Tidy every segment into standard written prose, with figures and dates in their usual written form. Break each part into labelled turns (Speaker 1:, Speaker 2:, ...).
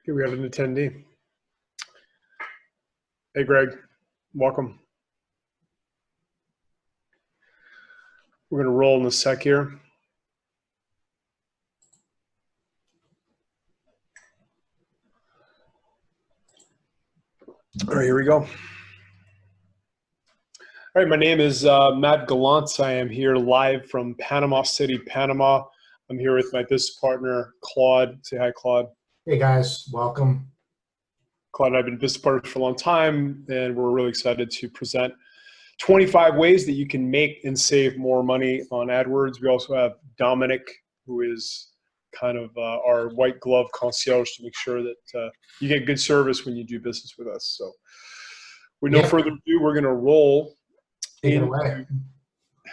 Speaker 1: Okay, we got an attendee. Hey, Greg, welcome. We're going to roll in a sec here. All right, here we go. All right, my name is Matt Gallant. I am here live from Panama City, Panama. I'm here with my business partner, Claude. Say hi, Claude.
Speaker 2: Hey, guys. Welcome.
Speaker 1: Claude and I have been business partners for a long time, and we're really excited to present 25 ways that you can make and save more money on AdWords. We also have Dominic, who is kind of our white glove concierge to make sure that you get good service when you do business with us. So with no further ado, we're going to roll.
Speaker 2: Take it away.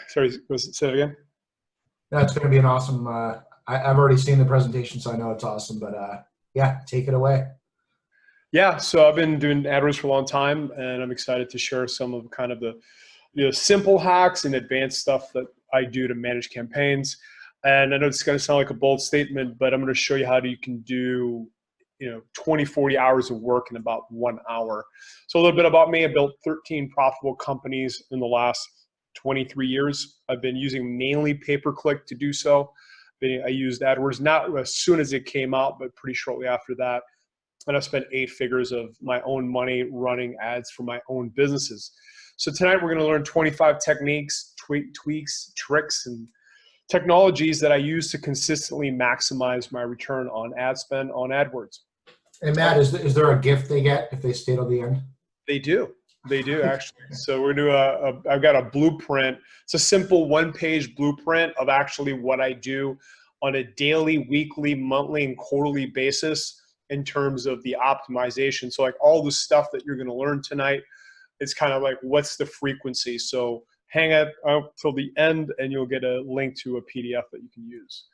Speaker 1: Sorry, say it again.
Speaker 2: That's going to be an awesome. I've already seen the presentation, so I know it's awesome. But yeah, take it away.
Speaker 1: Yeah, so I've been doing AdWords for a long time, and I'm excited to share some of kind of the simple hacks and advanced stuff that I do to manage campaigns. And I know it's going to sound like a bold statement, but I'm going to show you how you can do 20, 40 hours of work in about 1 hour. So a little bit about me. I built 13 profitable companies in the last 23 years. I've been using mainly pay-per-click to do so. I used AdWords not as soon as it came out, but pretty shortly after that. And I've spent 8 figures of my own money running ads for my own businesses. So tonight we're going to learn 25 techniques, tweaks, tricks, and technologies that I use to consistently maximize my return on ad spend on AdWords.
Speaker 2: And Matt, is there a gift they get if they stay till the end?
Speaker 1: They do. They do, actually. So we're going to do I've got a blueprint. It's a simple 1-page blueprint of actually what I do on a daily, weekly, monthly, and quarterly basis in terms of the optimization. So like all the stuff that you're going to learn tonight, it's kind of like, what's the frequency? So hang out till the end and you'll get a link to a PDF that you can use.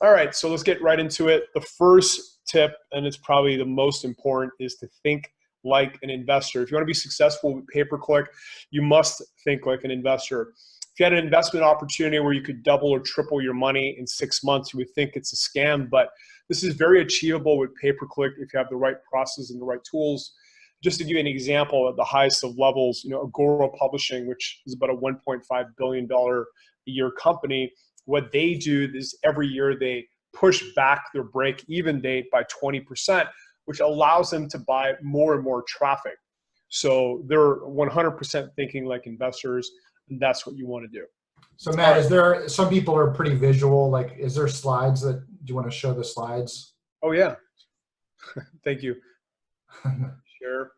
Speaker 1: All right, so let's get right into it. The first tip, and it's probably the most important, is to think like an investor. If you want to be successful with pay-per-click, you must think like an investor. If you had an investment opportunity where you could double or triple your money in 6 months, you would think it's a scam, but this is very achievable with pay-per-click if you have the right process and the right tools. Just to give you an example, at the highest of levels, Agora Publishing, which is about a $1.5 billion a year company, what they do is every year they push back their break-even date by 20%, which allows them to buy more and more traffic. So they're 100% thinking like investors, and that's what you want to do.
Speaker 2: So Matt, is there, some people are pretty visual, like is there slides do you want to show the slides?
Speaker 1: Oh yeah. Thank you. Share.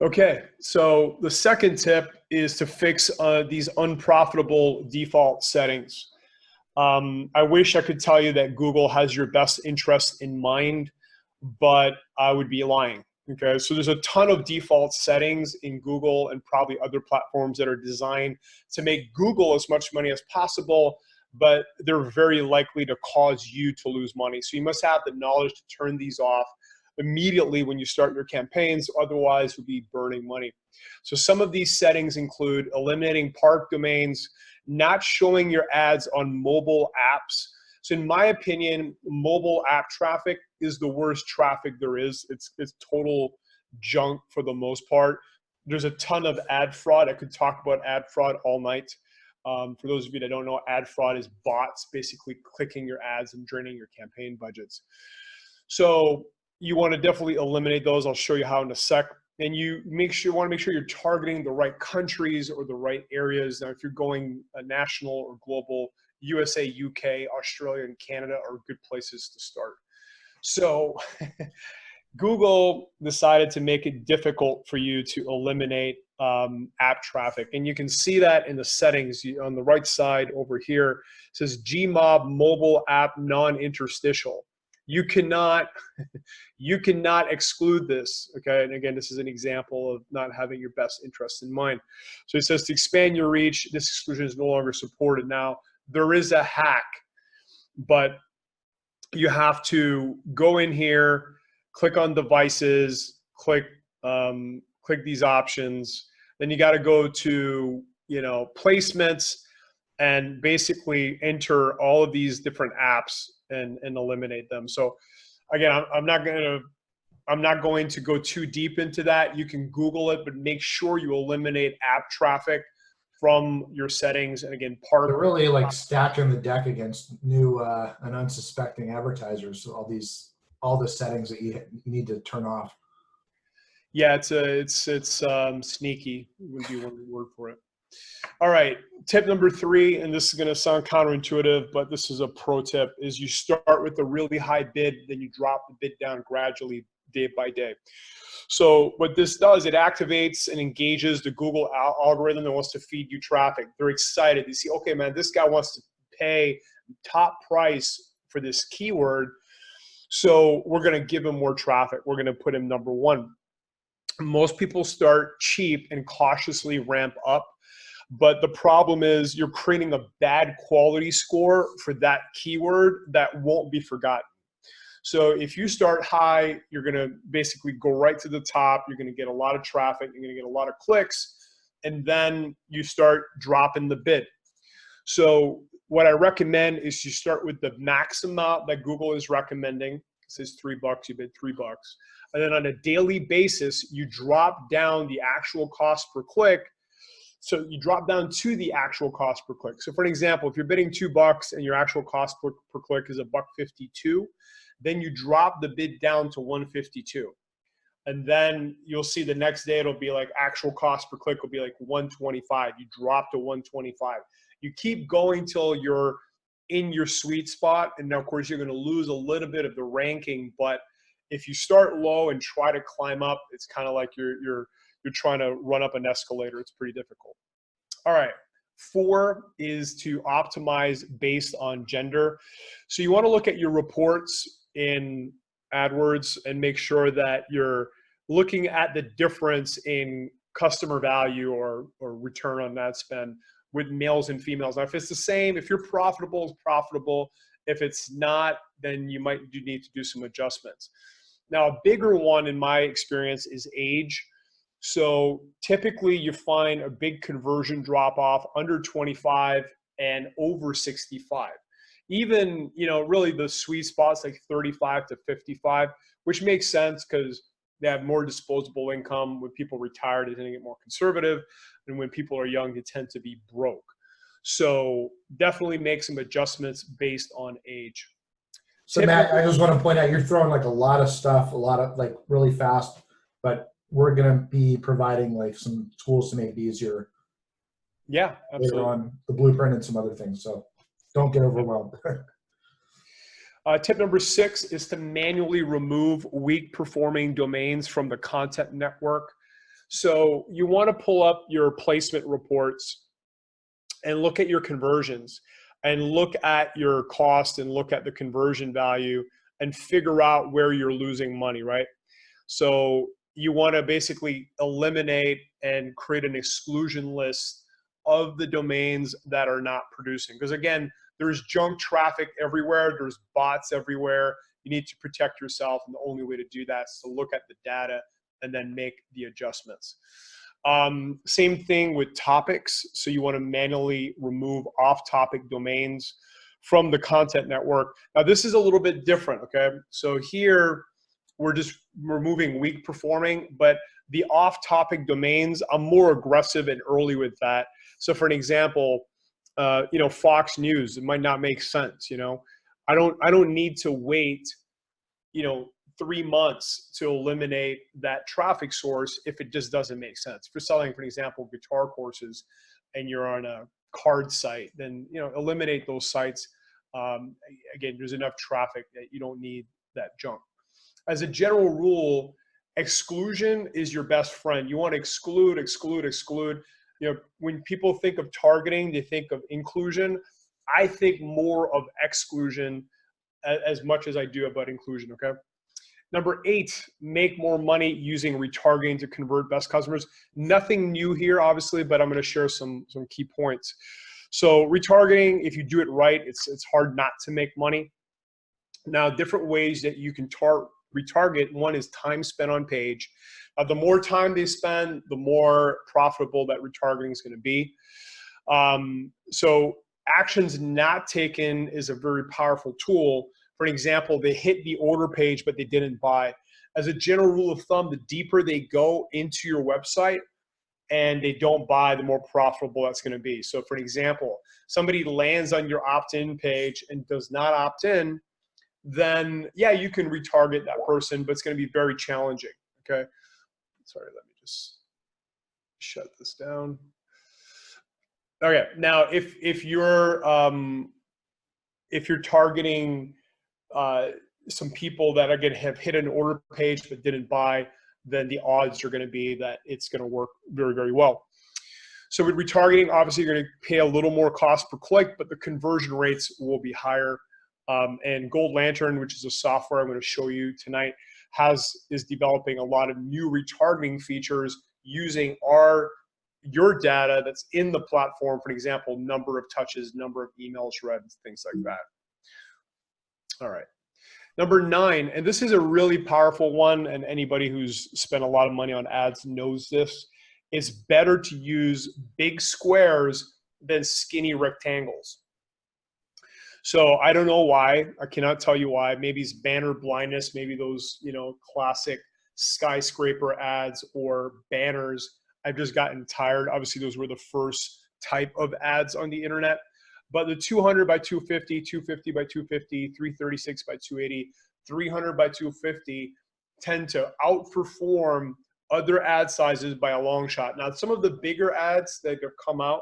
Speaker 1: Okay, so the second tip is to fix these unprofitable default settings. I wish I could tell you that Google has your best interest in mind, but I would be lying. Okay, so there's a ton of default settings in Google and probably other platforms that are designed to make Google as much money as possible, but they're very likely to cause you to lose money. So you must have the knowledge to turn these off immediately when you start your campaigns, otherwise you'll be burning money. So some of these settings include eliminating park domains, not showing your ads on mobile apps. So in my opinion, mobile app traffic is the worst traffic there is. It's total junk for the most part. There's a ton of ad fraud. I could talk about ad fraud all night. For those of you that don't know, ad fraud is bots basically clicking your ads and draining your campaign budgets. So you want to definitely eliminate those. I'll show you how in a sec. And you want to make sure you're targeting the right countries or the right areas. Now, if you're going national or global, USA, UK, Australia, and Canada are good places to start. So Google decided to make it difficult for you to eliminate app traffic. And you can see that in the settings on the right side over here. It says Gmob mobile app non-interstitial. You cannot exclude this, okay? And again, this is an example of not having your best interest in mind. So it says to expand your reach, this exclusion is no longer supported. Now, there is a hack, but you have to go in here, click on devices, click these options. Then you got to go to placements, and basically enter all of these different apps and eliminate them. So again, I'm not going to go too deep into that. You can Google it, but make sure you eliminate app traffic from your settings. And again,
Speaker 2: They're really like stacking the deck against new and unsuspecting advertisers. So all the settings that you need to turn off.
Speaker 1: Yeah, it's sneaky would be one word for it. All right, tip number 3, and this is going to sound counterintuitive, but this is a pro tip, is you start with a really high bid, then you drop the bid down gradually day by day. So what this does, it activates and engages the Google algorithm that wants to feed you traffic. They're excited. They see, okay, man, this guy wants to pay top price for this keyword, so we're going to give him more traffic. We're going to put him number 1. Most people start cheap and cautiously ramp up. But the problem is you're creating a bad quality score for that keyword that won't be forgotten. So if you start high, you're going to basically go right to the top. You're going to get a lot of traffic. You're going to get a lot of clicks. And then you start dropping the bid. So what I recommend is you start with the max amount that Google is recommending. It says $3, you bid $3. And then on a daily basis, you drop down the actual cost per click. So you drop down to the actual cost per click. So for an example, if you're bidding $2 and your actual cost per click is $1.52, then you drop the bid down to $1.52. And then you'll see the next day it'll be like actual cost per click will be like $1.25. You drop to $1.25. You keep going till you're in your sweet spot. And now, of course, you're going to lose a little bit of the ranking. But if you start low and try to climb up, it's kind of like you're trying to run up an escalator. It's pretty difficult. All right. 4 is to optimize based on gender. So you want to look at your reports in AdWords and make sure that you're looking at the difference in customer value or return on ad spend with males and females. Now, if it's the same, if you're profitable, it's profitable. If it's not, then you might need to do some adjustments. Now, a bigger one in my experience is age. So typically you find a big conversion drop off under 25 and over 65. Even, really the sweet spots like 35 to 55, which makes sense because they have more disposable income. When people retire, they tend to get more conservative. And when people are young, they tend to be broke. So definitely make some adjustments based on age.
Speaker 2: So Matt, I just want to point out, you're throwing like a lot of stuff, a lot of like really fast, but we're going to be providing like some tools to make it easier.
Speaker 1: Yeah, absolutely.
Speaker 2: Later on, the blueprint and some other things. So don't get overwhelmed.
Speaker 1: Tip number 6 is to manually remove weak performing domains from the content network. So you want to pull up your placement reports and look at your conversions and look at your cost and look at the conversion value and figure out where you're losing money, right? So you want to basically eliminate and create an exclusion list of the domains that are not producing. Because again, there's junk traffic everywhere. There's bots everywhere. You need to protect yourself. And the only way to do that is to look at the data and then make the adjustments. Same thing with topics. So you want to manually remove off-topic domains from the content network. Now this is a little bit different, okay? So here we're just removing weak performing, but the off-topic domains, I'm more aggressive and early with that. So for an example, Fox News, it might not make sense, I don't need to wait, 3 months to eliminate that traffic source if it just doesn't make sense. If you're selling, for example, guitar courses and you're on a card site, then eliminate those sites. Again, there's enough traffic that you don't need that junk. As a general rule, exclusion is your best friend. You want to exclude. When people think of targeting, they think of inclusion. I think more of exclusion as much as I do about inclusion, okay? Number 8, make more money using retargeting to convert best customers. Nothing new here, obviously, but I'm going to share some key points. So retargeting, if you do it right, it's hard not to make money. Now, different ways that you can retarget. One is time spent on page. The more time they spend, the more profitable that retargeting is going to be. So Actions not taken is a very powerful tool. For an example, they hit the order page, but they didn't buy. As a general rule of thumb, the deeper they go into your website and they don't buy, the more profitable that's going to be. So for an example, somebody lands on your opt-in page and does not opt in, then yeah, you can retarget that person, but it's going to be very challenging. Okay. Sorry, let me just shut this down. Okay. Now, if you're targeting some people that are going to have hit an order page but didn't buy, then the odds are going to be that it's going to work very, very well. So with retargeting, obviously you're going to pay a little more cost per click, but the conversion rates will be higher. And Gold Lantern, which is a software I'm going to show you tonight, is developing a lot of new retargeting features using your data that's in the platform. For example, number of touches, number of emails read, things like that. All right. Number 9, and this is a really powerful one, and anybody who's spent a lot of money on ads knows this. It's better to use big squares than skinny rectangles. So I don't know why. I cannot tell you why. Maybe it's banner blindness. Maybe those, classic skyscraper ads or banners. I've just gotten tired. Obviously, those were the first type of ads on the internet. But the 200 by 250, 250 by 250, 336 by 280, 300 by 250 tend to outperform other ad sizes by a long shot. Now, some of the bigger ads that have come out,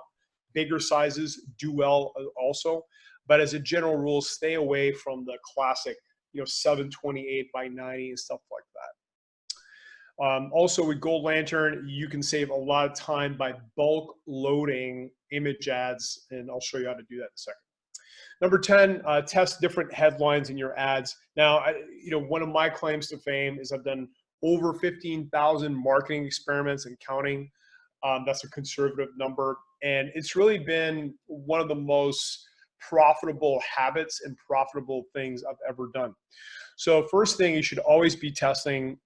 Speaker 1: bigger sizes do well also. But as a general rule, stay away from the classic, 728 by 90 and stuff like that. Also with Gold Lantern, you can save a lot of time by bulk loading image ads, and I'll show you how to do that in a second. Number 10, test different headlines in your ads. Now, one of my claims to fame is I've done over 15,000 marketing experiments and counting. That's a conservative number, and it's really been one of the most profitable habits and profitable things I've ever done. So first thing, you should always be testing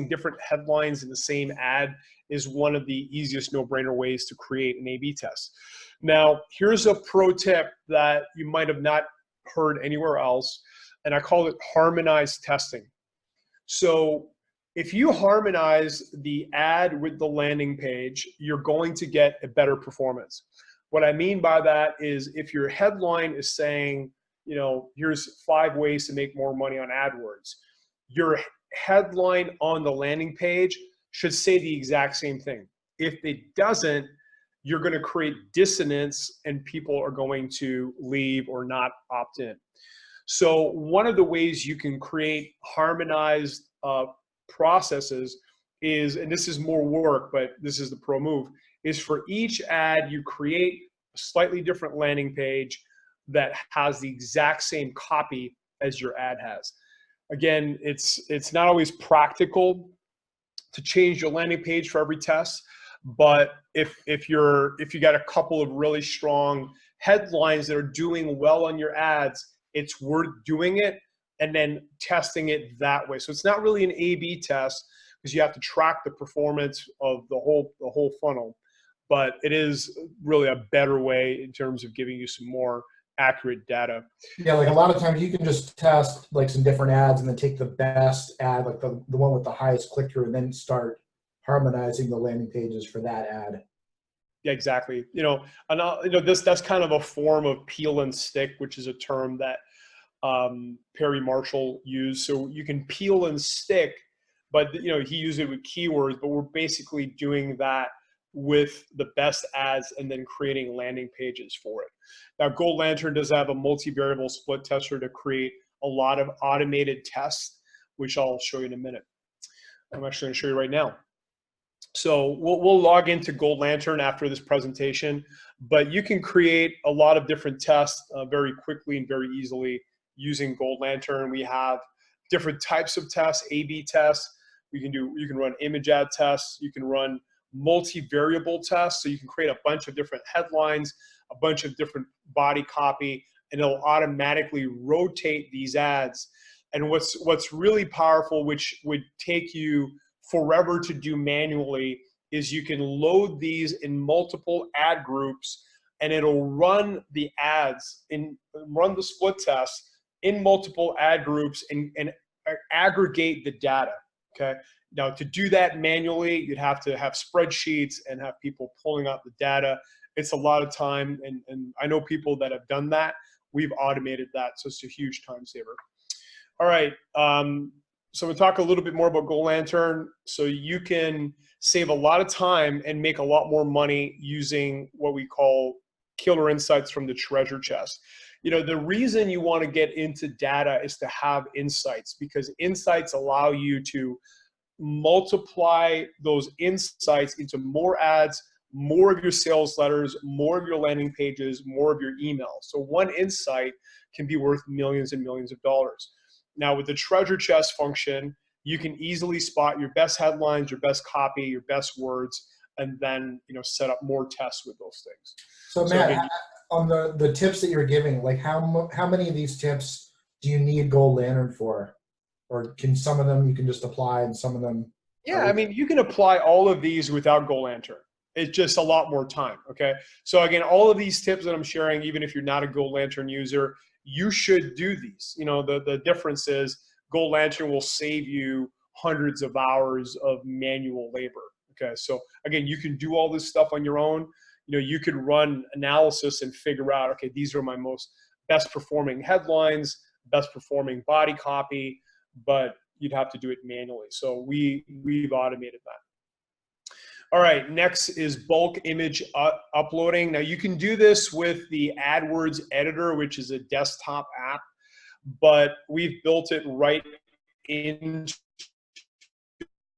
Speaker 1: different headlines in the same ad is one of the easiest no-brainer ways to create an A/B test. Now, here's a pro tip that you might have not heard anywhere else, and I call it harmonized testing. So if you harmonize the ad with the landing page, you're going to get a better performance. What I mean by that is if your headline is saying, here's 5 ways to make more money on AdWords, your headline on the landing page should say the exact same thing. If it doesn't, you're going to create dissonance and people are going to leave or not opt in. So one of the ways you can create harmonized processes is, and this is more work, but this is the pro move, is for each ad you create a slightly different landing page that has the exact same copy as your ad has. Again, it's not always practical to change your landing page for every test, but if you got a couple of really strong headlines that are doing well on your ads, it's worth doing it and then testing it that way. So it's not really an A/B test because you have to track the performance of the whole funnel, but it is really a better way in terms of giving you some more accurate data.
Speaker 2: Yeah, like a lot of times you can just test like some different ads and then take the best ad, like the one with the highest click-through, and then start harmonizing the landing pages for that ad.
Speaker 1: Yeah, exactly. That's kind of a form of peel and stick, which is a term that Perry Marshall used. So you can peel and stick, but he used it with keywords, but we're basically doing that with the best ads and then creating landing pages for it. Now, Gold Lantern does have a multivariable split tester to create a lot of automated tests, which I'll show you in a minute. I'm actually going to show you right now. So we'll log into Gold Lantern after this presentation, but you can create a lot of different tests very quickly and very easily using Gold Lantern. We have different types of tests, A/B tests. You can run image ad tests. You can run multivariable tests. So you can create a bunch of different headlines, a bunch of different body copy, and it'll automatically rotate these ads. And what's really powerful, which would take you forever to do manually, is you can load these in multiple ad groups and it'll run the ads run the split test in multiple ad groups and aggregate the data. Okay. Now, to do that manually, you'd have to have spreadsheets and have people pulling out the data. It's a lot of time, and I know people that have done that. We've automated that, so it's a huge time saver. All right, so we'll talk a little bit more about Goal Lantern. So you can save a lot of time and make a lot more money using what we call killer insights from the treasure chest. You know, the reason you want to get into data is to have insights, because insights allow you to multiply those insights into more ads, more of your sales letters, more of your landing pages, more of your emails. So one insight can be worth millions and millions of dollars. Now, with the treasure chest function, you can easily spot your best headlines, your best copy, your best words, and then, you know, set up more tests with those things.
Speaker 2: So Matt, again, on the tips that you're giving, like how many of these tips do you need Gold Lantern for? Or can some of them you can just apply and some of them?
Speaker 1: Yeah, I mean, you can apply all of these without Goal Lantern. It's just a lot more time, okay? So again, all of these tips that I'm sharing, even if you're not a Goal Lantern user, you should do these. You know, the difference is Goal Lantern will save you hundreds of hours of manual labor, okay? So again, you can do all this stuff on your own. You know, you could run analysis and figure out, okay, these are my best performing headlines, best performing body copy, but you'd have to do it manually. So we've automated that. All right, next is bulk image uploading. Now you can do this with the AdWords editor, which is a desktop app, but we've built it right into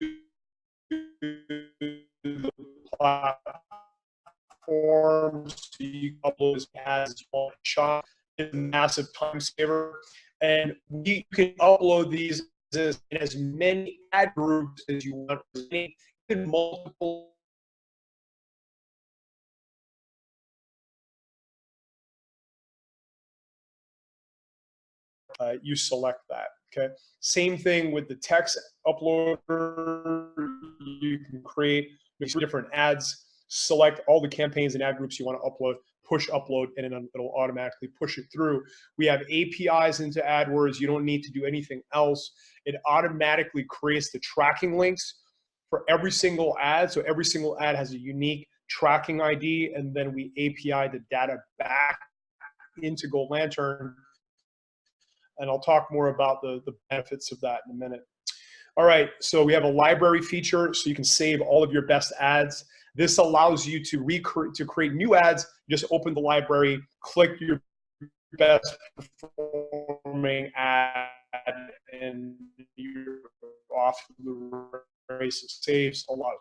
Speaker 1: the platform. So you can upload as ads as well. Shot. It's a massive time saver. And you can upload these in as many ad groups as you want, even multiple. You select that, okay? Same thing with the text uploader. You can create different ads, select all the campaigns and ad groups you want to upload, push upload, and then it'll automatically push it through. We have APIs into AdWords. You don't need to do anything else. It automatically creates the tracking links for every single ad. So every single ad has a unique tracking ID, and then we API the data back into Gold Lantern. And I'll talk more about the benefits of that in a minute. All right, so we have a library feature, so you can save all of your best ads. This allows you to create new ads. Just open the library, click your best performing ad, and you're off the race. It saves a lot of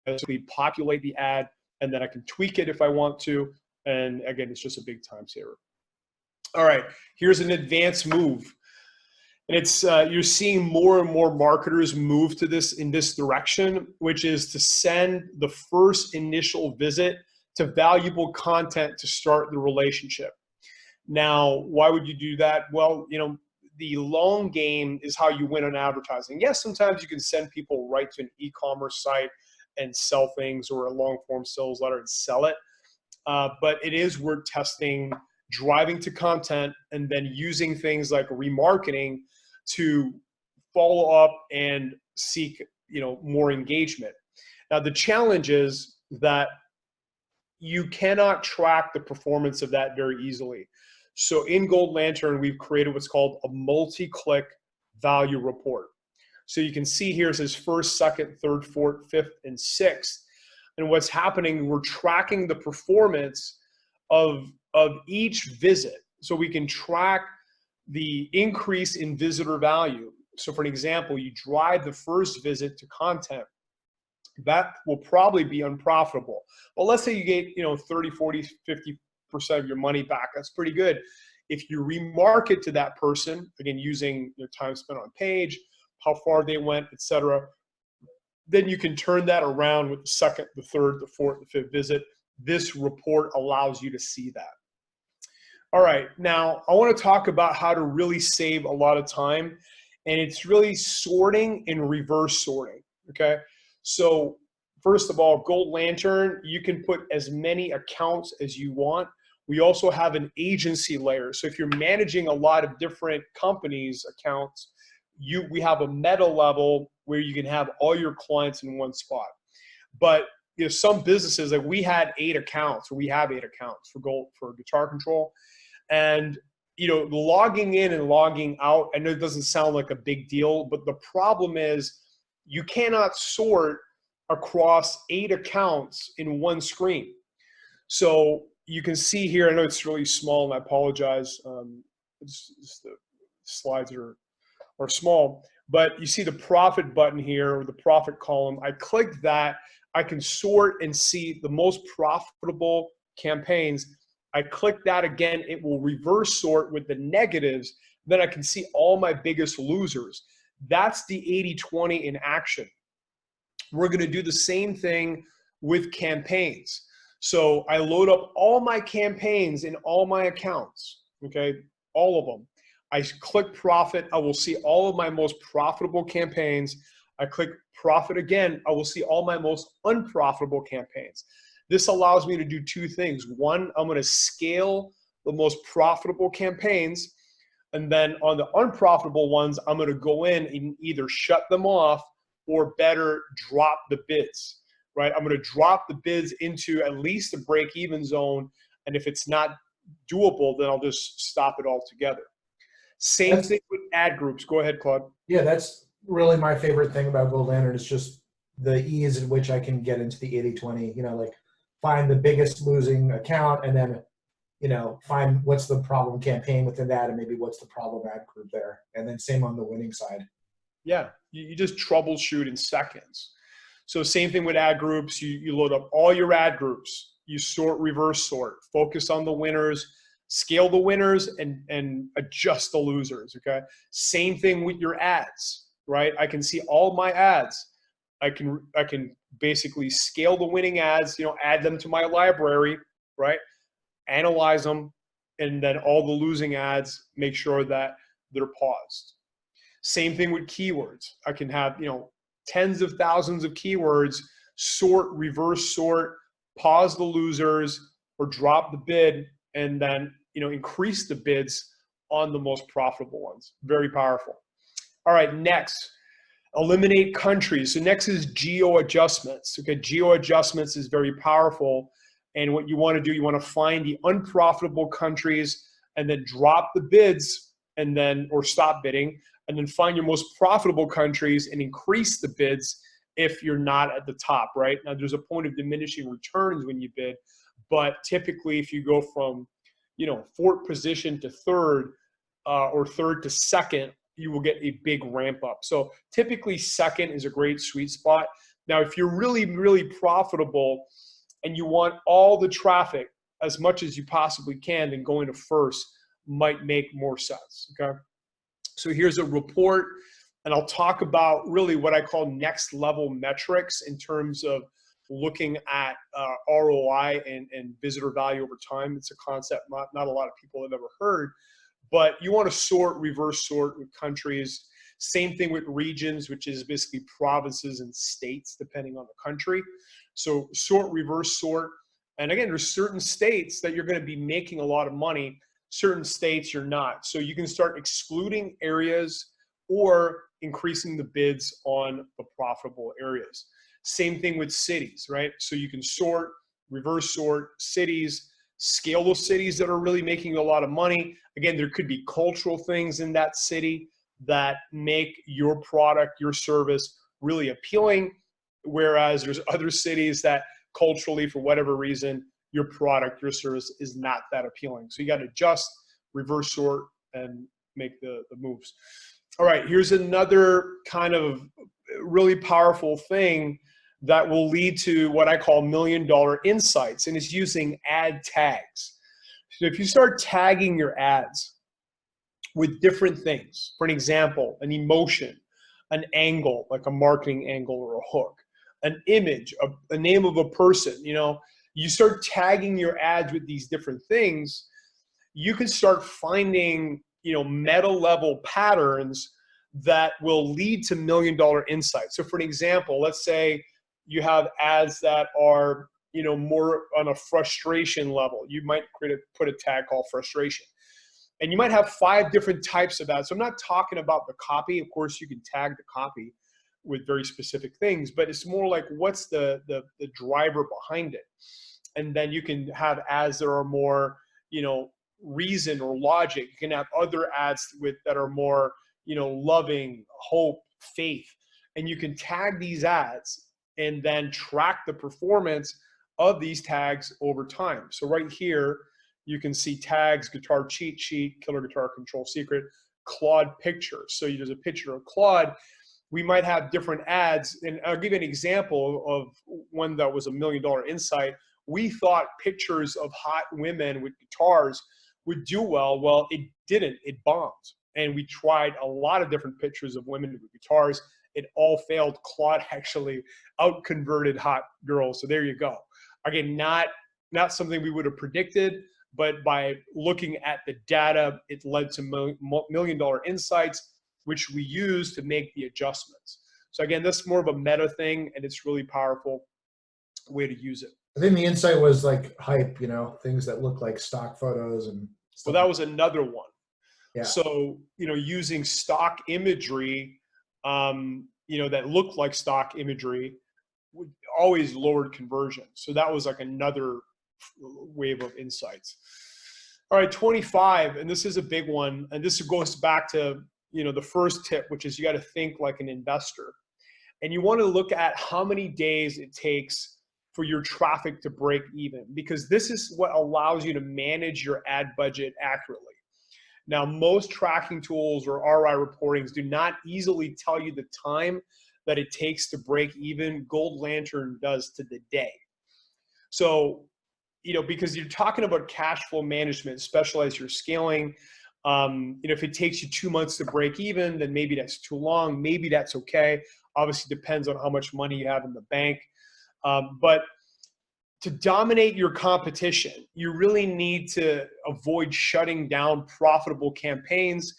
Speaker 1: time. So we populate the ad, and then I can tweak it if I want to. And again, it's just a big time saver. All right, here's an advanced move. And it's you're seeing more and more marketers move to this in this direction, which is to send the first initial visit to valuable content to start the relationship. Now, why would you do that? Well, you know, the long game is how you win on advertising. Yes, sometimes you can send people right to an e-commerce site and sell things, or a long form sales letter and sell it. But it is worth testing, driving to content, and then using things like remarketing to follow up and seek, you know, more engagement. Now, the challenge is that you cannot track the performance of that very easily. So in Gold Lantern, we've created what's called a multi-click value report. So you can see here it says first, second, third, fourth, fifth, and sixth. And what's happening, we're tracking the performance of each visit. So we can track the increase in visitor value. So for an example, you drive the first visit to content, that will probably be unprofitable. But let's say you get, you know, 30, 40, 50% of your money back. That's pretty good. If you remarket to that person, again, using your time spent on page, how far they went, etc., then you can turn that around with the second, the third, the fourth, the fifth visit. This report allows you to see that. All right, now I want to talk about how to really save a lot of time, and it's really sorting and reverse sorting, okay? So first of all, Gold Lantern, you can put as many accounts as you want. We also have an agency layer. So if you're managing a lot of different companies' accounts, we have a meta level where you can have all your clients in one spot. But some businesses, like we had 8 accounts, or we have 8 accounts for Guitar Control. And logging in and logging out, I know it doesn't sound like a big deal, but the problem is you cannot sort across 8 accounts in one screen. So you can see here, I know it's really small and I apologize. It's the slides are small, but you see the profit button here, or the profit column. I click that, I can sort and see the most profitable campaigns. I click that again, it will reverse sort with the negatives. Then I can see all my biggest losers. That's the 80-20 in action. We're gonna do the same thing with campaigns. So I load up all my campaigns in all my accounts, okay? All of them. I click profit, I will see all of my most profitable campaigns. I click profit again, I will see all my most unprofitable campaigns. This allows me to do 2 things. One, I'm gonna scale the most profitable campaigns, and then on the unprofitable ones, I'm gonna go in and either shut them off or better, drop the bids, right? I'm gonna drop the bids into at least a break-even zone, and if it's not doable, then I'll just stop it altogether. Same thing with ad groups. Go ahead, Claude.
Speaker 2: Yeah, that's really my favorite thing about Gold Lantern is just the ease in which I can get into the 80-20, like find the biggest losing account and then, find what's the problem campaign within that and maybe what's the problem ad group there. And then same on the winning side.
Speaker 1: Yeah, you just troubleshoot in seconds. So same thing with ad groups. You load up all your ad groups. You sort, reverse sort, focus on the winners, scale the winners, and adjust the losers, okay? Same thing with your ads, right? I can see all my ads. I can basically scale the winning ads, add them to my library, right? Analyze them, and then all the losing ads, make sure that they're paused. Same thing with keywords. I can have, tens of thousands of keywords, sort, reverse sort, pause the losers, or drop the bid, and then, increase the bids on the most profitable ones. Very powerful. All right, next, eliminate countries. So next is geo adjustments. Okay, geo adjustments is very powerful. And what you want to do, you want to find the unprofitable countries and then drop the bids and then, or stop bidding, and then find your most profitable countries and increase the bids if you're not at the top, right? Now there's a point of diminishing returns when you bid, but typically if you go from, 4th position to 3rd or 3rd to 2nd, you will get a big ramp up. So typically 2nd is a great sweet spot. Now, if you're really, really profitable and you want all the traffic as much as you possibly can, then going to 1st might make more sense, okay? So here's a report, and I'll talk about really what I call next level metrics in terms of looking at ROI and visitor value over time. It's a concept not a lot of people have ever heard, but you want to sort, reverse sort with countries. Same thing with regions, which is basically provinces and states, depending on the country. So sort, reverse sort. And again, there's certain states that you're going to be making a lot of money. Certain states you're not. So you can start excluding areas or increasing the bids on the profitable areas. Same thing with cities, right? So you can sort, reverse sort cities, scale those cities that are really making a lot of money. Again, there could be cultural things in that city that make your product, your service really appealing, whereas there's other cities that culturally, for whatever reason, your product, your service is not that appealing. So you got to adjust, reverse sort, and make the moves. All right, here's another kind of really powerful thing that will lead to what I call $1 million insights, and it's using ad tags. So if you start tagging your ads with different things, for an example, an emotion, an angle, like a marketing angle or a hook, an image, a name of a person, you start tagging your ads with these different things, you can start finding, meta level patterns that will lead to $1 million insights. So for an example, let's say You have ads that are, more on a frustration level. You might put a tag called frustration. And you might have 5 different types of ads. So I'm not talking about the copy. Of course, you can tag the copy with very specific things, but it's more like what's the driver behind it. And then you can have ads that are more, reason or logic. You can have other ads that are more, loving, hope, faith. And you can tag these ads and then track the performance of these tags over time. So right here, you can see tags, guitar cheat sheet, killer guitar control secret, Claude picture. So there's a picture of Claude. We might have different ads. And I'll give you an example of one that was $1 million insight. We thought pictures of hot women with guitars would do well. Well, it didn't. It bombed. And we tried a lot of different pictures of women with guitars. It all failed. Claude actually out-converted hot girls. So there you go. Again, not something we would have predicted, but by looking at the data, it led to $1 million insights, which we use to make the adjustments. So again, this is more of a meta thing, and it's really powerful way to use it.
Speaker 2: I think the insight was like hype, things that look like stock photos and stuff.
Speaker 1: Well, that was another one.
Speaker 2: Yeah.
Speaker 1: So, using stock imagery, that looked like stock imagery would always lowered conversion. So that was like another wave of insights. All right, 25, and this is a big one. And this goes back to, the first tip, which is you got to think like an investor. And you want to look at how many days it takes for your traffic to break even, because this is what allows you to manage your ad budget accurately. Now, most tracking tools or ROI reportings do not easily tell you the time that it takes to break even. Gold Lantern does to the day. So, because you're talking about cash flow management, especially as you're scaling, if it takes you 2 months to break even, then maybe that's too long. Maybe that's okay. Obviously, depends on how much money you have in the bank. But to dominate your competition, you really need to avoid shutting down profitable campaigns.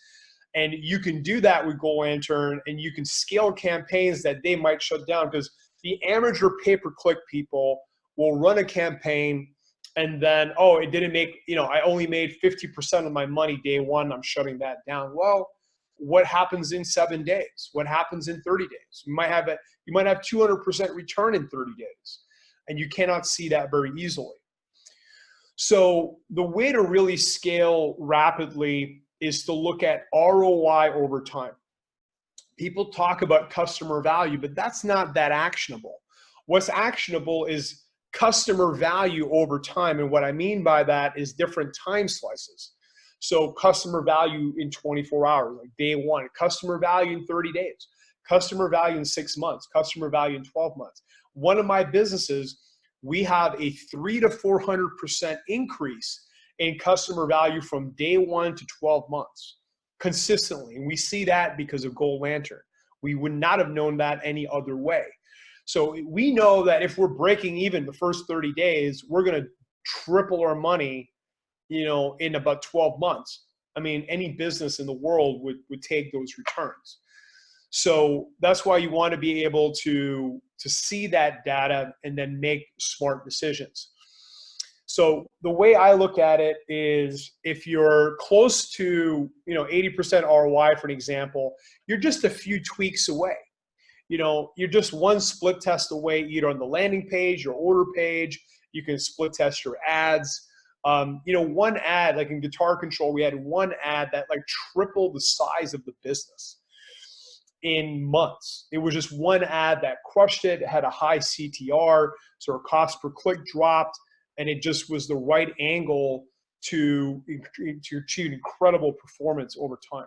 Speaker 1: And you can do that with Gold Lantern, and you can scale campaigns that they might shut down, because the amateur pay-per-click people will run a campaign and then, oh, it didn't make, I only made 50% of my money day one, I'm shutting that down. Well, what happens in 7 days? What happens in 30 days? You might have 200% return in 30 days. And you cannot see that very easily. So the way to really scale rapidly is to look at ROI over time. People talk about customer value, but that's not that actionable. What's actionable is customer value over time. And what I mean by that is different time slices. So customer value in 24 hours, like day one, customer value in 30 days, customer value in 6 months, customer value in 12 months. One of my businesses, we have a 300 to 400% increase in customer value from day one to 12 months consistently. And we see that because of Gold Lantern. We would not have known that any other way. So we know that if we're breaking even the first 30 days, we're going to triple our money, in about 12 months. I mean, any business in the world would take those returns. So that's why you want to be able to see that data and then make smart decisions. So the way I look at it is, if you're close to 80% ROI, for an example, you're just a few tweaks away. You're just one split test away, either on the landing page, your order page. You can split test your ads. One ad, like in Guitar Control, we had one ad that like tripled the size of the business in months. It was just one ad that crushed it. It had a high CTR, so our cost per click dropped, and it just was the right angle to achieve incredible performance over time.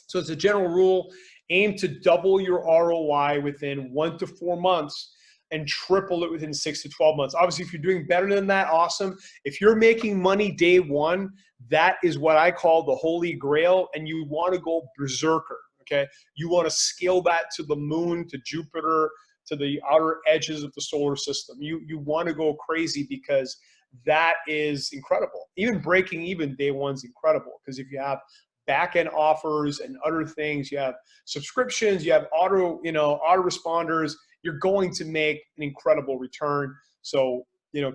Speaker 1: So it's a general rule: aim to double your ROI within 1 to 4 months and triple it within 6 to 12 months. Obviously, if you're doing better than that, awesome. If you're making money day one, that is what I call the holy grail, and you want to go berserker. Okay, you want to scale that to the moon, to Jupiter, to the outer edges of the solar system. You want to go crazy, because that is incredible. Even breaking even day one's incredible, because if you have back-end offers and other things, you have subscriptions, you have autoresponders, you're going to make an incredible return. So,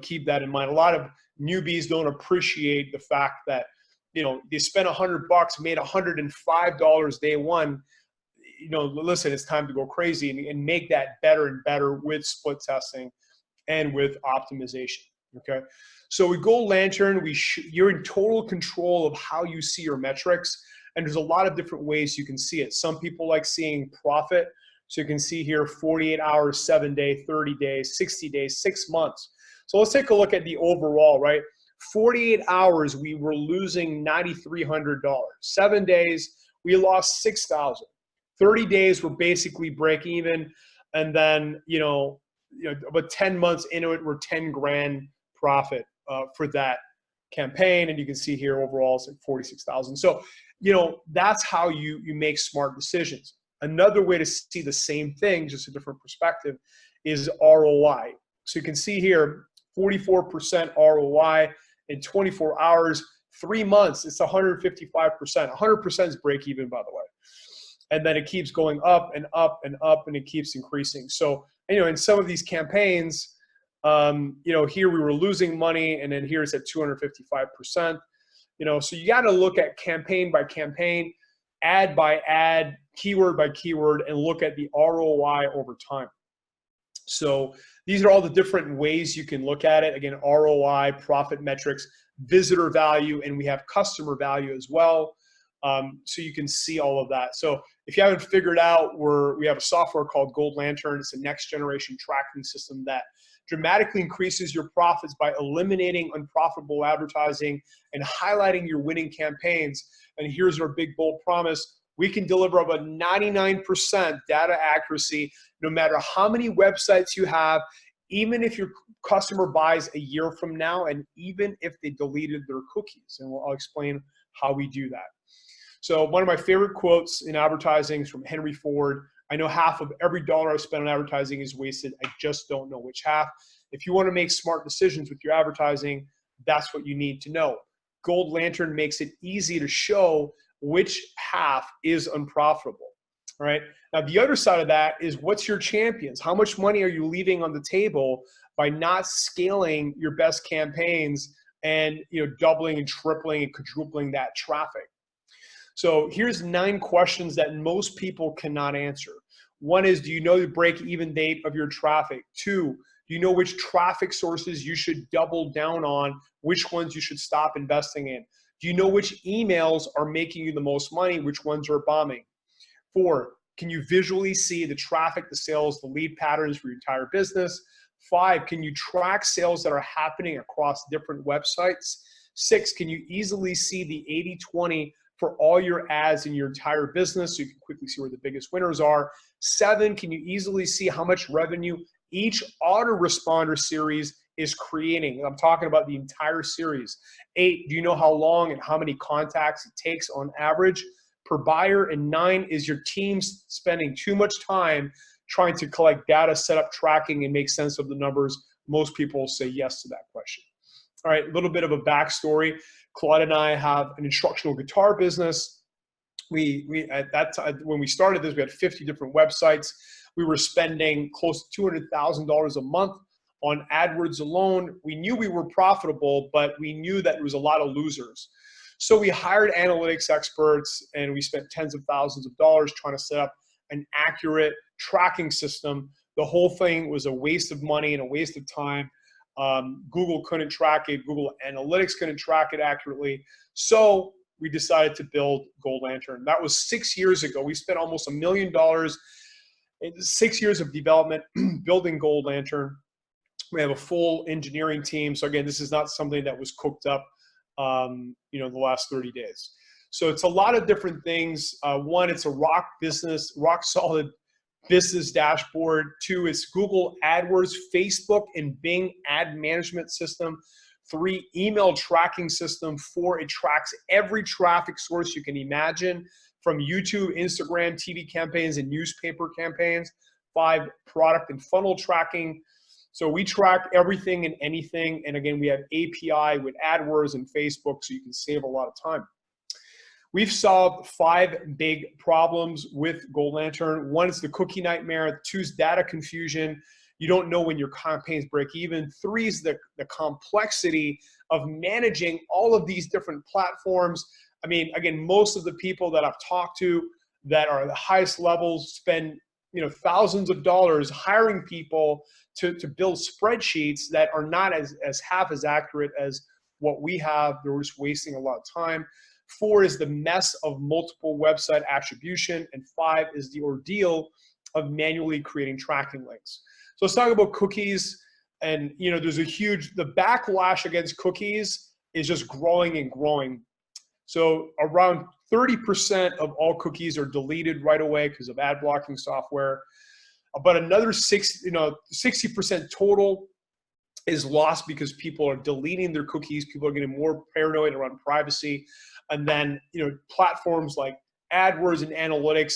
Speaker 1: keep that in mind. A lot of newbies don't appreciate the fact that, they spent $100, made $105 day one. Listen, it's time to go crazy and make that better and better with split testing and with optimization. Okay. So with Gold Lantern, you're in total control of how you see your metrics. And there's a lot of different ways you can see it. Some people like seeing profit. So you can see here 48 hours, 7 days, 30 days, 60 days, 6 months. So let's take a look at the overall, right? 48 hours, we were losing $9,300. 7 days, we lost $6,000. 30 days, we're basically break even. And then, about 10 months into it, we're 10 grand profit for that campaign. And you can see here overall it's like 46,000. So, that's how you make smart decisions. Another way to see the same thing, just a different perspective, is ROI. So you can see here, 44% ROI in 24 hours, 3 months, it's 155%. 100% is break even, by the way. And then it keeps going up and up and up, and it keeps increasing. So, in some of these campaigns, here we were losing money, and then here it's at 255%. So you got to look at campaign by campaign, ad by ad, keyword by keyword, and look at the ROI over time. So these are all the different ways you can look at it. Again, ROI, profit metrics, visitor value, and we have customer value as well. So you can see all of that. So if you haven't figured out, we have a software called Gold Lantern. It's a next generation tracking system that dramatically increases your profits by eliminating unprofitable advertising and highlighting your winning campaigns. And here's our big, bold promise. We can deliver about 99% data accuracy, no matter how many websites you have, even if your customer buys a year from now, and even if they deleted their cookies. And I'll explain how we do that. So one of my favorite quotes in advertising is from Henry Ford. I know half of every dollar I spend on advertising is wasted. I just don't know which half. If you want to make smart decisions with your advertising, that's what you need to know. Gold Lantern makes it easy to show which half is unprofitable. All right. Now, the other side of that is, what's your champions? How much money are you leaving on the table by not scaling your best campaigns and doubling and tripling and quadrupling that traffic? So here's 9 questions that most people cannot answer. One is, do you know the break-even date of your traffic? 2, do you know which traffic sources you should double down on, which ones you should stop investing in? Do you know which emails are making you the most money, which ones are bombing? 4, can you visually see the traffic, the sales, the lead patterns for your entire business? 5, can you track sales that are happening across different websites? 6, can you easily see the 80-20 for all your ads in your entire business so you can quickly see where the biggest winners are? 7, can you easily see how much revenue each autoresponder series is creating? I'm talking about the entire series. 8, do you know how long and how many contacts it takes on average per buyer? And 9, is your team spending too much time trying to collect data, set up tracking, and make sense of the numbers? Most people say yes to that question. All right, a little bit of a backstory. Claude and I have an instructional guitar business. We at that time, when we started this, we had 50 different websites. We were spending close to $200,000 a month on AdWords alone. We knew we were profitable, but we knew that there was a lot of losers. So we hired analytics experts, and we spent tens of thousands of dollars trying to set up an accurate tracking system. The whole thing was a waste of money and a waste of time. Google couldn't track it. Google Analytics couldn't track it accurately. So we decided to build Gold Lantern. That was 6 years ago. We spent almost $1 million in 6 years of development building Gold Lantern. We have a full engineering team. So again, this is not something that was cooked up, the last 30 days. So it's a lot of different things. 1, it's a rock solid business dashboard. 2, is Google AdWords, Facebook, and Bing ad management system. 3, email tracking system. 4, it tracks every traffic source you can imagine, from YouTube, Instagram, TV campaigns, and newspaper campaigns. 5, product and funnel tracking. So we track everything and anything. And again, we have API with AdWords and Facebook, so you can save a lot of time. We've solved 5 big problems with Gold Lantern. One is the cookie nightmare. 2 is data confusion. You don't know when your campaigns break even. 3 is the complexity of managing all of these different platforms. I mean, again, most of the people that I've talked to that are at the highest levels spend thousands of dollars hiring people to build spreadsheets that are not as half as accurate as what we have. They're just wasting a lot of time. 4 is the mess of multiple website attribution, and 5 is the ordeal of manually creating tracking links. So let's talk about cookies. And there's the backlash against cookies is just growing and growing. So around 30% of all cookies are deleted right away because of ad blocking software. But another 60% total is lost because people are deleting their cookies. People are getting more paranoid around privacy. And then, platforms like AdWords and analytics,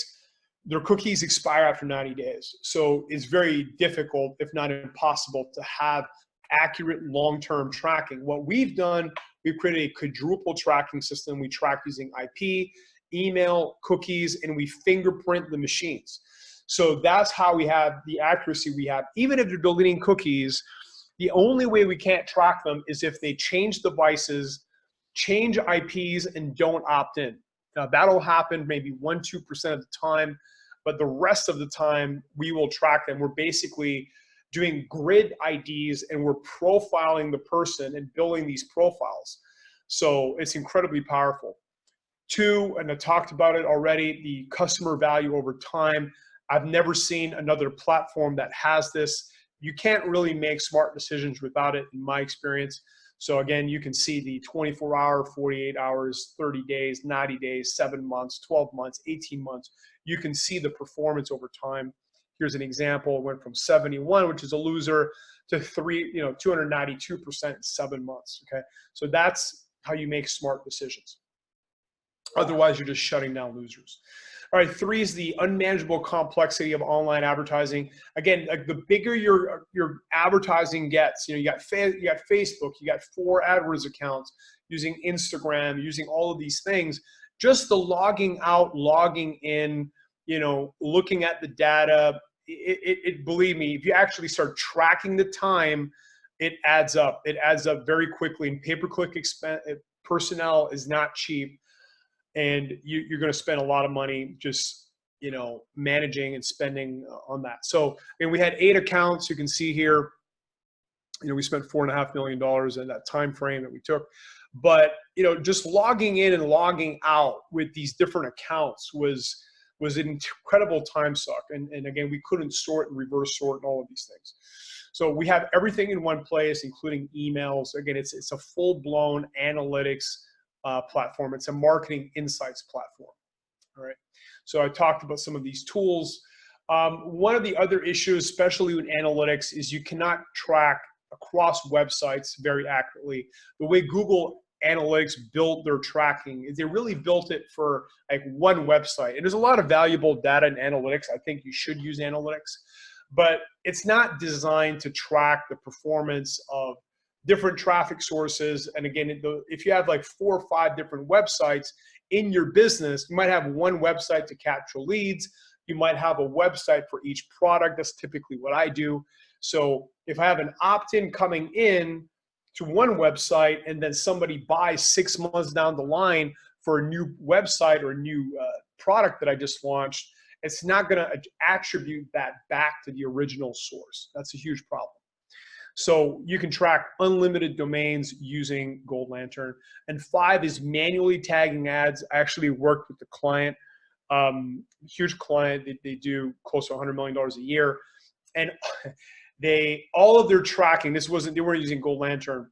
Speaker 1: their cookies expire after 90 days. So it's very difficult, if not impossible, to have accurate long-term tracking. What we've done, we've created a quadruple tracking system. We track using IP, email, cookies, and we fingerprint the machines. So that's how we have the accuracy we have. Even if they're deleting cookies, the only way we can't track them is if they change devices, change IPs, and don't opt in. Now that'll happen maybe 1-2% of the time, but the rest of the time we will track them. We're basically doing grid IDs and we're profiling the person and building these profiles. So it's incredibly powerful. 2, and I talked about it already, the customer value over time. I've never seen another platform that has this. You can't really make smart decisions without it, in my experience. So again, you can see the 24-hour, 48 hours, 30 days, 90 days, 7 months, 12 months, 18 months. You can see the performance over time. Here's an example. It went from 71, which is a loser, to 292% in 7 months. Okay, so that's how you make smart decisions. Otherwise, you're just shutting down losers. All right, 3 is the unmanageable complexity of online advertising. Again, like the bigger your advertising gets, you got Facebook, you got 4 AdWords accounts, using Instagram, using all of these things. Just the logging out, logging in, looking at the data. Believe me, if you actually start tracking the time, it adds up. It adds up very quickly. And pay-per-click personnel is not cheap. And you're going to spend a lot of money just, managing and spending on that. So, we had 8 accounts. You can see here, we spent $4.5 million in that time frame that we took. But, just logging in and logging out with these different accounts was an incredible time suck. And again, we couldn't sort and reverse sort and all of these things. So we have everything in one place, including emails. Again, it's a full-blown analytics platform. It's a marketing insights platform. All right. So I talked about some of these tools. One of the other issues, especially with analytics, is you cannot track across websites very accurately. The way Google Analytics built their tracking is they really built it for like one website. And there's a lot of valuable data in analytics. I think you should use analytics, but it's not designed to track the performance of different traffic sources. And again, if you have like 4 or 5 different websites in your business, you might have one website to capture leads. You might have a website for each product. That's typically what I do. So if I have an opt-in coming in to one website and then somebody buys 6 months down the line for a new website or a new product that I just launched, it's not going to attribute that back to the original source. That's a huge problem. So you can track unlimited domains using Gold Lantern. And 5 is manually tagging ads. I actually worked with the client, huge client. They do close to $100 million a year. And all of their tracking, they weren't using Gold Lantern.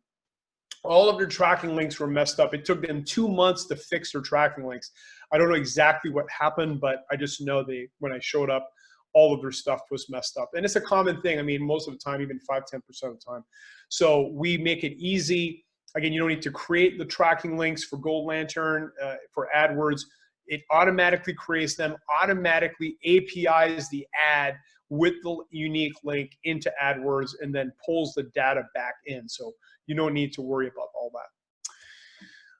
Speaker 1: All of their tracking links were messed up. It took them 2 months to fix their tracking links. I don't know exactly what happened, but I just know when I showed up, all of their stuff was messed up. And it's a common thing. I mean, most of the time, even 5-10% of the time. So we make it easy. Again, you don't need to create the tracking links for Gold Lantern, for AdWords. It automatically creates them, automatically APIs the ad with the unique link into AdWords, and then pulls the data back in. So you don't need to worry about all that.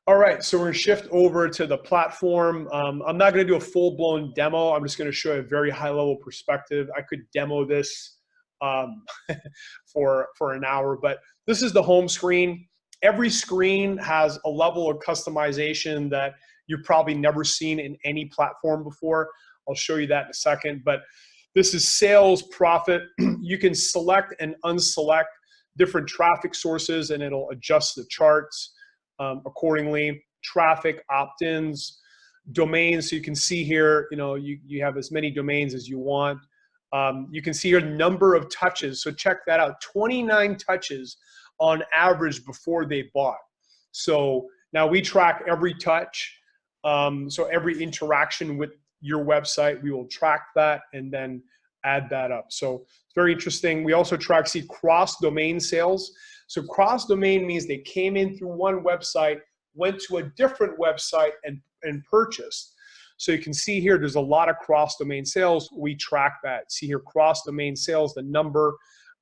Speaker 1: All right, so we're gonna shift over to the platform. I'm not gonna do a full-blown demo. I'm just gonna show you a very high-level perspective. I could demo this um, for an hour, but this is the home screen. Every screen has a level of customization that you've probably never seen in any platform before. I'll show you that in a second, but this is sales, profit. You can select and unselect different traffic sources and it'll adjust the charts accordingly. Traffic, opt-ins, domains. So you can see here, you have as many domains as you want. You can see here the number of touches. So check that out, 29 touches on average before they bought. So now we track every touch. So every interaction with your website, we will track that and then add that up. So it's very interesting. We also track, see, cross-domain sales. So cross-domain means they came in through one website, went to a different website and purchased. So you can see here, there's a lot of cross-domain sales. We track that. See here, cross-domain sales, the number,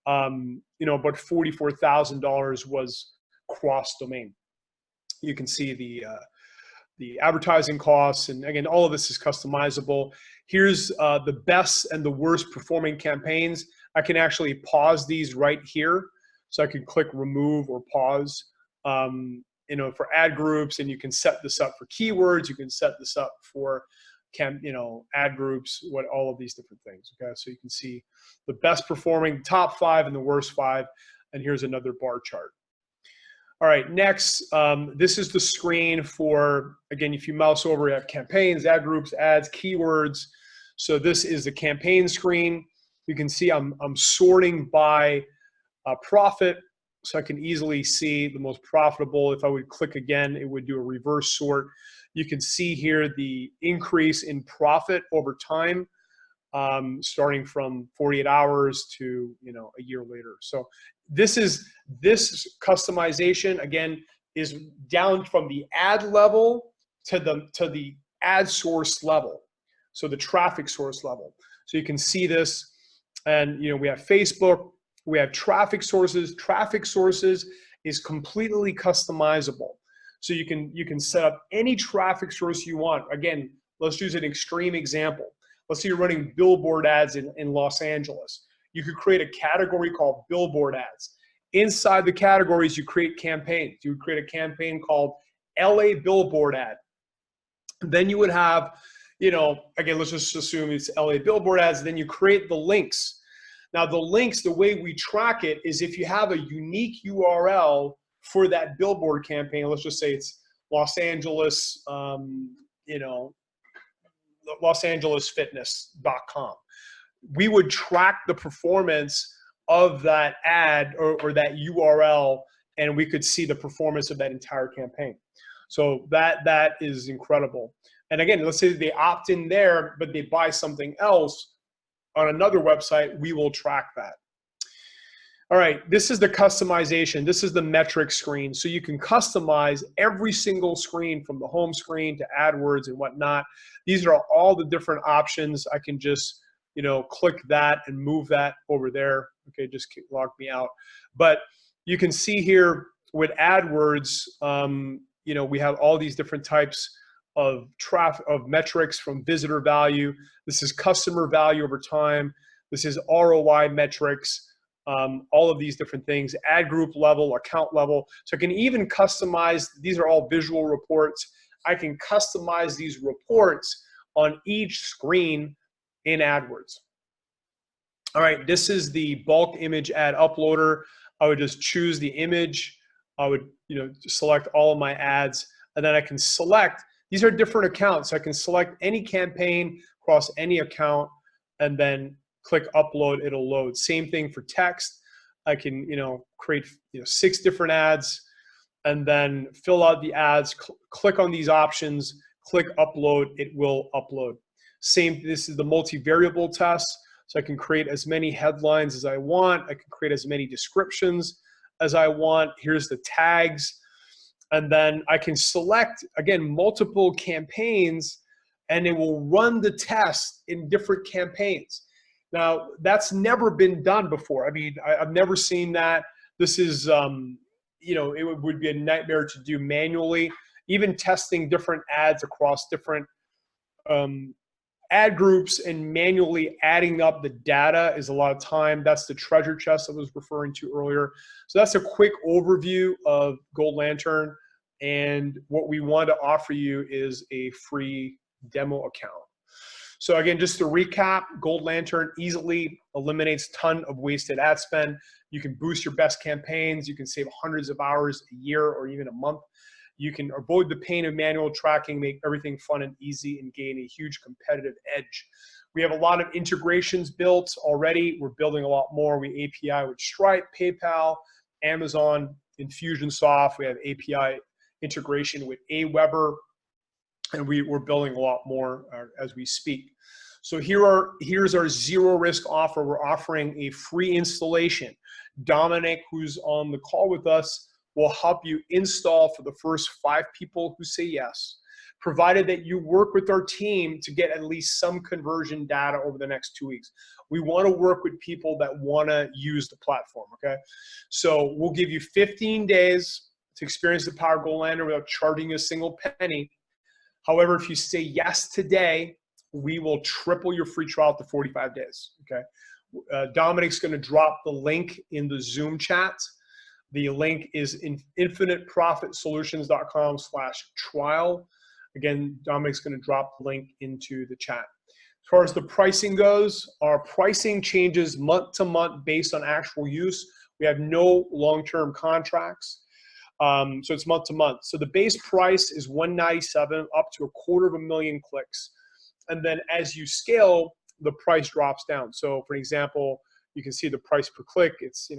Speaker 1: about $44,000 was cross-domain. You can see the advertising costs, and again, all of this is customizable. Here's the best and the worst performing campaigns. I can actually pause these right here. So I can click remove or pause, for ad groups, and you can set this up for keywords. You can set this up for ad groups, all of these different things. Okay, so you can see the best performing, top 5 and the worst 5. And here's another bar chart. All right, next, this is the screen for, again, if you mouse over, you have campaigns, ad groups, ads, keywords. So this is the campaign screen. You can see I'm sorting by profit, so I can easily see the most profitable. If I would click again, it would do a reverse sort. You can see here the increase in profit over time, starting from 48 hours to a year later. So this customization again is down from the ad level to the ad source level, so the traffic source level. So you can see this, and we have Facebook. We have traffic sources. Traffic sources is completely customizable. So you can set up any traffic source you want. Again, let's use an extreme example. Let's say you're running billboard ads in Los Angeles. You could create a category called billboard ads. Inside the categories, you create campaigns. You would create a campaign called LA billboard ad. Then you would have, again, let's just assume it's LA billboard ads. Then you create the links. Now the links, the way we track it is if you have a unique URL for that billboard campaign, let's just say it's Los Angeles, losangelesfitness.com. We would track the performance of that ad or that URL, and we could see the performance of that entire campaign. So that is incredible. And again, let's say they opt in there, but they buy something else on another website, we will track that. All right, this is the customization. This is the metric screen. So you can customize every single screen from the home screen to AdWords and whatnot. These are all the different options. I can just, click that and move that over there. Okay, just log me out. But you can see here with AdWords, we have all these different types of metrics, from visitor value. This is customer value over time. This is ROI metrics. All of these different things, ad group level, account level. So I can even customize, these are all visual reports. I can customize these reports on each screen in AdWords. All right, this is the bulk image ad uploader. I would just choose the image. I would, select all of my ads, and then I can select, these are different accounts. So I can select any campaign across any account and then click upload, it'll load. Same thing for text. I can, create 6 different ads and then fill out the ads, click on these options, click upload, it will upload. This is the multivariable test. So I can create as many headlines as I want. I can create as many descriptions as I want. Here's the tags. And then I can select, again, multiple campaigns, and it will run the test in different campaigns. Now, that's never been done before. I mean, I've never seen that. This is, it would be a nightmare to do manually. even testing different ads across different ad groups and manually adding up the data is a lot of time. That's the treasure chest I was referring to earlier. So that's a quick overview of Gold Lantern. And what we want to offer you is a free demo account. So again, just to recap, Gold Lantern easily eliminates a ton of wasted ad spend. You can boost your best campaigns. You can save hundreds of hours a year or even a month. You can avoid the pain of manual tracking, make everything fun and easy, and gain a huge competitive edge. We have a lot of integrations built already. We're building a lot more. We API with Stripe, PayPal, Amazon, Infusionsoft. We have API integration with Aweber, and we're building a lot more as we speak. So here's our zero risk offer. We're offering a free installation. Dominic, who's on the call with us, will help you install for the first 5 people who say yes, provided that you work with our team to get at least some conversion data over the next 2 weeks. We want to work with people that want to use the platform, okay? So we'll give you 15 days to experience the power of Gold Lantern without charging you a single penny. However, if you say yes today, we will triple your free trial to 45 days, okay? Dominic's going to drop the link in the Zoom chat. The link is in infiniteprofitsolutions.com/trial. Again, Dominic's going to drop the link into the chat. As far as the pricing goes, our pricing changes month to month based on actual use. We have no long-term contracts. So it's month to month. So the base price is $197 up to 250,000 clicks. And then as you scale, the price drops down. So for example, you can see the price per click. It's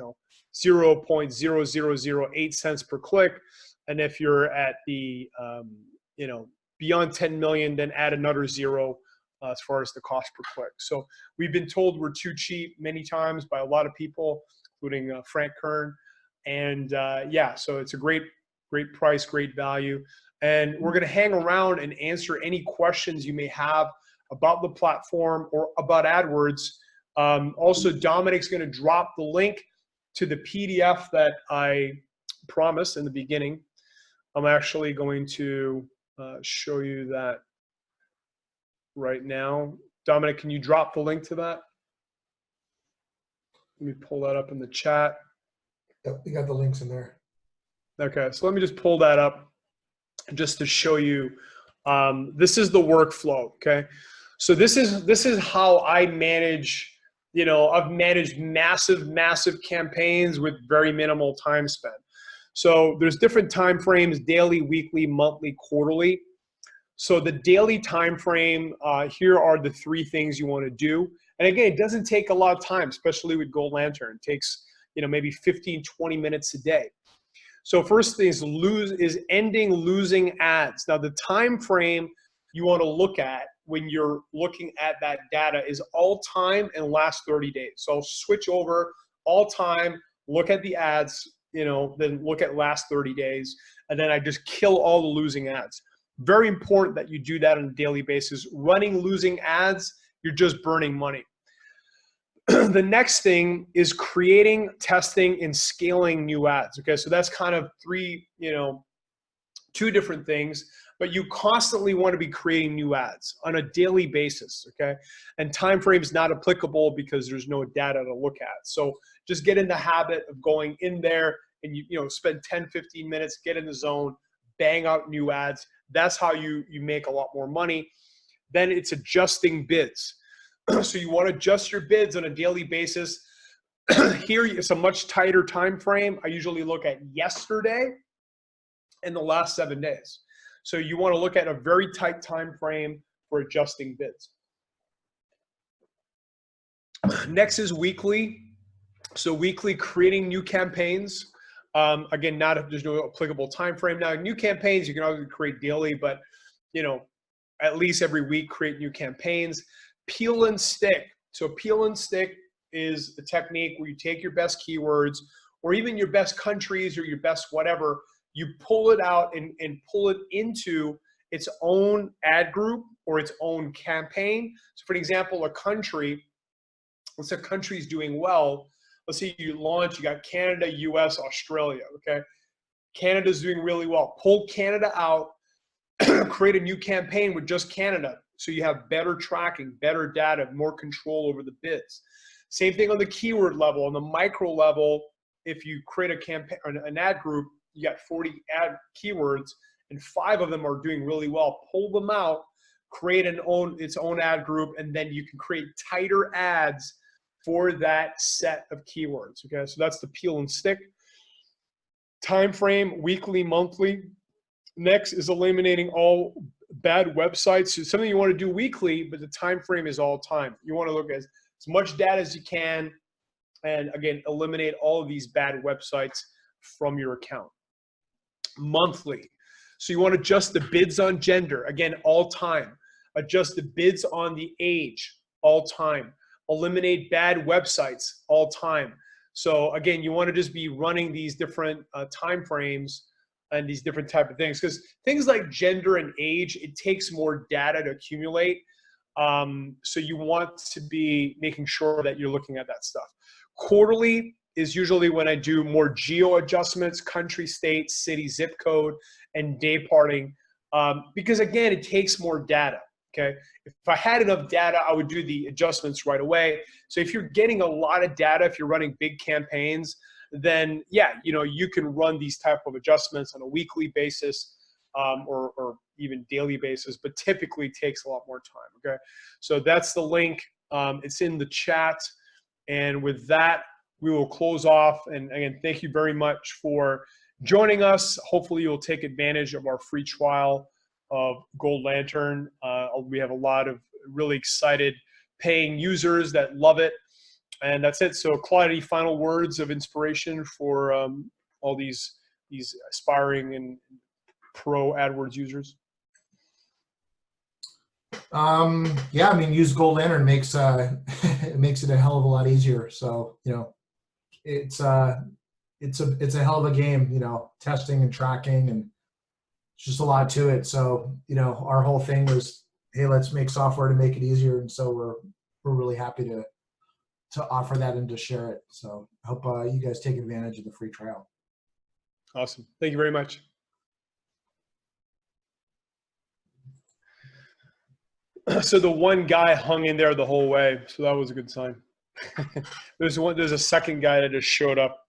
Speaker 1: 0.0008 cents per click. And if you're at the beyond 10 million, then add another zero as far as the cost per click. So we've been told we're too cheap many times by a lot of people, including Frank Kern. And yeah, so it's a great price, great value. And we're going to hang around and answer any questions you may have about the platform or about AdWords. Also, Dominic's going to drop the link to the PDF that I promised in the beginning. I'm actually going to show you that right now. Dominic, can you drop the link to that? Let me pull that up in the chat.
Speaker 2: Yep, we got the links in there.
Speaker 1: Okay, so let me just pull that up just to show you. This is the workflow, okay? So this is how I manage, I've managed massive campaigns with very minimal time spent. So there's different time frames: daily, weekly, monthly, quarterly. So the daily time frame, here are the 3 things you want to do. And again, it doesn't take a lot of time, especially with Gold Lantern. It takes maybe 15, 20 minutes a day. So first thing is ending losing ads. Now the time frame you want to look at when you're looking at that data is all time and last 30 days. So I'll switch over all time, look at the ads, then look at last 30 days, and then I just kill all the losing ads. Very important that you do that on a daily basis. Running losing ads, you're just burning money. The next thing is creating, testing, and scaling new ads. Okay, so that's kind of 2 different things, but you constantly want to be creating new ads on a daily basis, okay? And time frame is not applicable because there's no data to look at. So just get in the habit of going in there and spend 10, 15 minutes, get in the zone, bang out new ads. That's how you make a lot more money. Then it's adjusting bids. So you want to adjust your bids on a daily basis. Here it's a much tighter time frame. I usually look at yesterday and the last 7 days. So you want to look at a very tight time frame for adjusting bids. Next is weekly. So weekly, creating new campaigns. Again, there's no applicable time frame. Now, new campaigns you can always create daily, but at least every week create new campaigns. Peel and stick. So peel and stick is a technique where you take your best keywords or even your best countries or your best whatever, you pull it out and pull it into its own ad group or its own campaign. So for example, let's say a country's doing well. Let's say you got Canada, US, Australia, okay? Canada's doing really well. Pull Canada out, create a new campaign with just Canada. So you have better tracking, better data, more control over the bids. Same thing on the keyword level. On the micro level, if you create a campaign, an ad group, you got 40 ad keywords and 5 of them are doing really well. Pull them out, create its own ad group, and then you can create tighter ads for that set of keywords. Okay, so that's the peel and stick. Time frame, weekly, monthly. Next is eliminating all bad websites. So something you want to do weekly, but the time frame is all time. You want to look at as much data as you can, and again, eliminate all of these bad websites from your account. Monthly. So you want to adjust the bids on gender, again, all time. Adjust the bids on the age, all time. Eliminate bad websites, all time. So again, you want to just be running these different time frames and these different type of things, because things like gender and age, it takes more data to accumulate. So you want to be making sure that you're looking at that stuff. Quarterly is usually when I do more geo adjustments, country, state, city, zip code, and day parting, because again, it takes more data. Okay, if I had enough data, I would do the adjustments right away. So if you're getting a lot of data, if you're running big campaigns, then yeah, you can run these type of adjustments on a weekly basis, or even daily basis, but typically takes a lot more time. Okay, so that's the link. It's in the chat, and with that, we will close off. And again, thank you very much for joining us. Hopefully, you'll take advantage of our free trial of Gold Lantern. We have a lot of really excited paying users that love it. And that's it. So Claude, any final words of inspiration for all these aspiring and pro AdWords users?
Speaker 2: Yeah, I mean, use Gold Lantern makes it makes it a hell of a lot easier. So it's a hell of a game. Testing and tracking, and it's just a lot to it. So our whole thing was, hey, let's make software to make it easier, and so we're really happy to offer that and to share it. So I hope you guys take advantage of the free trial.
Speaker 1: Awesome. Thank you very much. So the one guy hung in there the whole way. So that was a good sign. There's a second guy that just showed up